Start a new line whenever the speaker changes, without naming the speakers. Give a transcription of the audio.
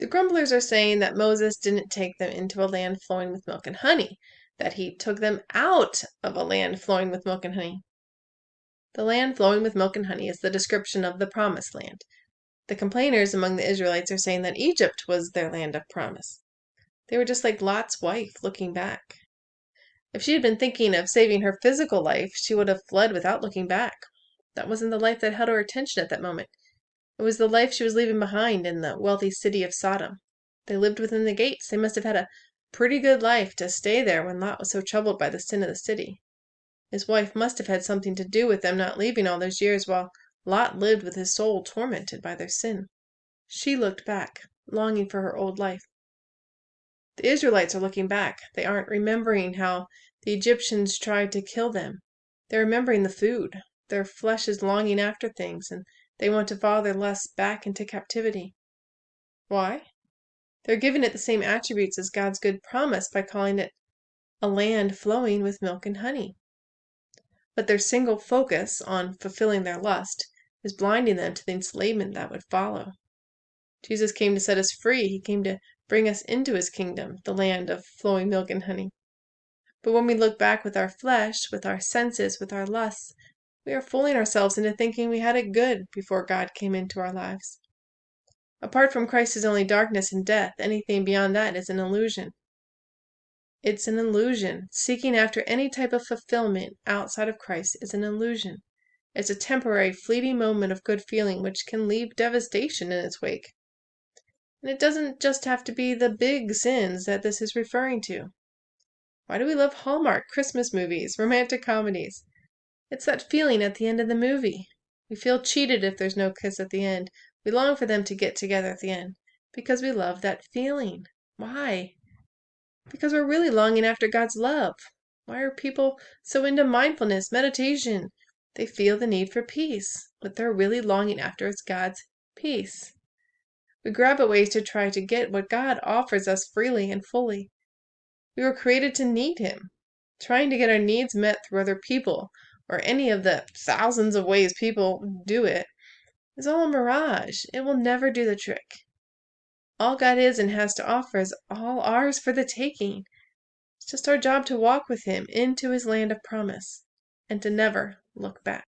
The grumblers are saying that Moses didn't take them into a land flowing with milk and honey, that he took them out of a land flowing with milk and honey. The land flowing with milk and honey is the description of the promised land. The complainers among the Israelites are saying that Egypt was their land of promise. They were just like Lot's wife looking back. If she had been thinking of saving her physical life, she would have fled without looking back. That wasn't the life that held her attention at that moment. It was the life she was leaving behind in the wealthy city of Sodom. They lived within the gates. They must have had a pretty good life to stay there when Lot was so troubled by the sin of the city. His wife must have had something to do with them not leaving all those years while Lot lived with his soul tormented by their sin. She looked back, longing for her old life. The Israelites are looking back. They aren't remembering how the Egyptians tried to kill them. They're remembering the food. Their flesh is longing after things, and they want to follow their lusts back into captivity. Why? They're giving it the same attributes as God's good promise by calling it a land flowing with milk and honey. But their single focus on fulfilling their lust is blinding them to the enslavement that would follow. Jesus came to set us free. He came to bring us into his kingdom, the land of flowing milk and honey. But when we look back with our flesh, with our senses, with our lusts, we are fooling ourselves into thinking we had it good before God came into our lives. Apart from Christ is only darkness and death. Anything beyond that is an illusion. It's an illusion. Seeking after any type of fulfillment outside of Christ is an illusion. It's a temporary, fleeting moment of good feeling which can leave devastation in its wake. And it doesn't just have to be the big sins that this is referring to. Why do we love Hallmark, Christmas movies, romantic comedies? It's that feeling at the end of the movie. We feel cheated if there's no kiss at the end. We long for them to get together at the end because we love that feeling. Why? Because we're really longing after God's love. Why are people so into mindfulness, meditation? They feel the need for peace. What they're really longing after is God's peace. We grab at ways to try to get what God offers us freely and fully. We were created to need him. Trying to get our needs met through other people, or any of the thousands of ways people do it, is all a mirage. It will never do the trick. All God is and has to offer is all ours for the taking. It's just our job to walk with him into his land of promise, and to never look back.